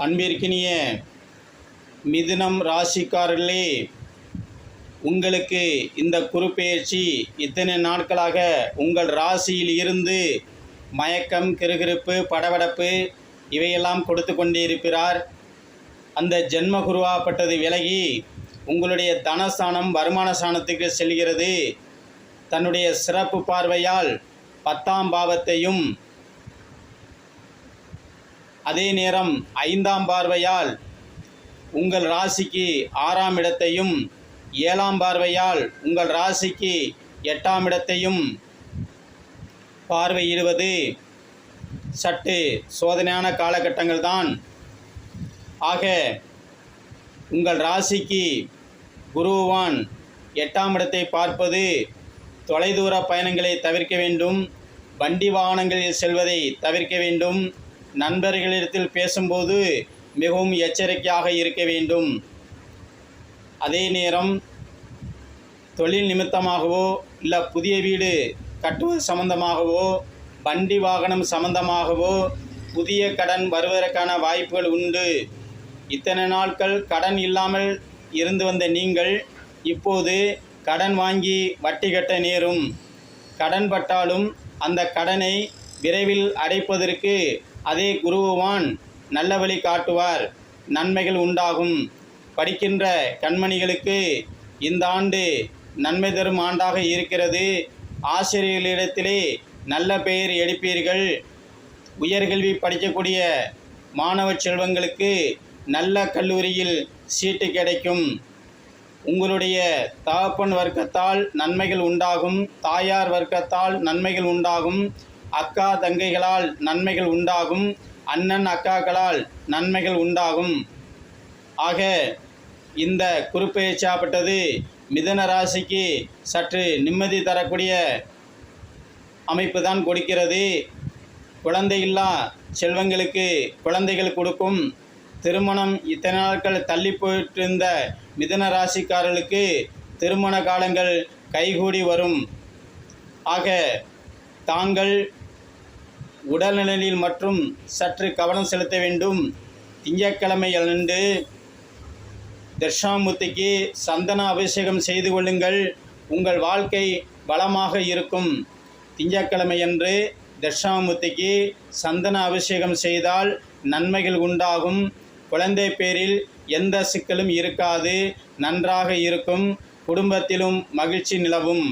அன்பிற்கினிய மிதுனம் ராசிக்காரர்களே, உங்களுக்கு இந்த குருப்பெயர்ச்சி இத்தனை நாட்களாக உங்கள் ராசியில் இருந்து மயக்கம், கிறுகிறுப்பு, படபடப்பு இவையெல்லாம் கொடுத்து கொண்டே இருப்பார். அந்த ஜென்ம குருவாகப்பட்டது விலகி உங்களுடைய தனஸ்தானம், வருமான ஸ்தானத்துக்கு செல்கிறது. தன்னுடைய சிறப்பு பார்வையால் 10ஆம் பாவத்தையும், அதே நேரம் 5ஆம் பார்வையால் உங்கள் ராசிக்கு 6ஆம் இடத்தையும், 7ஆம் பார்வையால் உங்கள் ராசிக்கு 8ஆம் இடத்தையும் பார்வையிடுவது சற்று சோதனையான காலகட்டங்கள் தான். ஆக உங்கள் ராசிக்கு குருவான் 8ஆம் இடத்தை பார்ப்பது தொலைதூர பயணங்களை தவிர்க்க வேண்டும், வண்டி வாகனங்களில் செல்வதை தவிர்க்க வேண்டும், நண்பர்களிடத்தில் பேசும்போது மிகவும் எச்சரிக்கையாக இருக்க வேண்டும். அதே நேரம் தொழில் நிமித்தமாகவோ இல்லை புதிய வீடு கட்டுவது சம்பந்தமாகவோ, வண்டி வாகனம் சம்பந்தமாகவோ புதிய கடன் வருவதற்கான வாய்ப்புகள் உண்டு. இத்தனை நாட்கள் கடன் இல்லாமல் இருந்து வந்த நீங்கள் இப்போது கடன் வாங்கி வட்டி கட்ட நேரும். கடன் பட்டாலும் அந்த கடனை விரைவில் அடைப்பதற்கு அதே குருவான் நல்ல வழி காட்டுவார், நன்மைகள் உண்டாகும். படிக்கின்ற கண்மணிகளுக்கு இந்த ஆண்டு நன்மை தரும் ஆண்டாக இருக்கிறது. ஆசிரியர்களிடத்திலே நல்ல பெயர் எடுப்பீர்கள். உயர்கல்வி படிக்கக்கூடிய மாணவ செல்வங்களுக்கு நல்ல கல்லூரியில் சீட்டு கிடைக்கும். உங்களுடைய தகப்பன் வர்க்கத்தால் நன்மைகள் உண்டாகும், தாயார் வர்க்கத்தால் நன்மைகள் உண்டாகும், அக்கா தங்கைகளால் நன்மைகள் உண்டாகும், அண்ணன் அக்காக்களால் நன்மைகள் உண்டாகும். ஆக இந்த குருப்பெயர்ச்சியாகப்பட்டது மிதுன ராசிக்கு சற்று நிம்மதி தரக்கூடிய அமைப்பு தான் கொடுக்கிறது. குழந்தையில்லா செல்வங்களுக்கு குழந்தைகள் கொடுக்கும். திருமணம் இத்தனை நாட்கள் தள்ளி போயிட்டிருந்த மிதுன ராசிக்காரர்களுக்கு திருமண காலங்கள் கைகூடி வரும். ஆக தாங்கள் உடல்நலனில் மற்றும் சற்று கவனம் செலுத்த வேண்டும். திங்கட்கிழமை அன்று தட்சிணாமூர்த்திக்கு சந்தன அபிஷேகம் செய்து கொள்ளுங்கள். உங்கள் வாழ்க்கை வளமாக இருக்கும். திங்கட்கிழமையன்று தட்சிணாமூர்த்திக்கு சந்தன அபிஷேகம் செய்தால் நன்மைகள் உண்டாகும். குழந்தை பேரில் எந்த சிக்கலும் இருக்காது, நன்றாக இருக்கும். குடும்பத்திலும் மகிழ்ச்சி நிலவும்.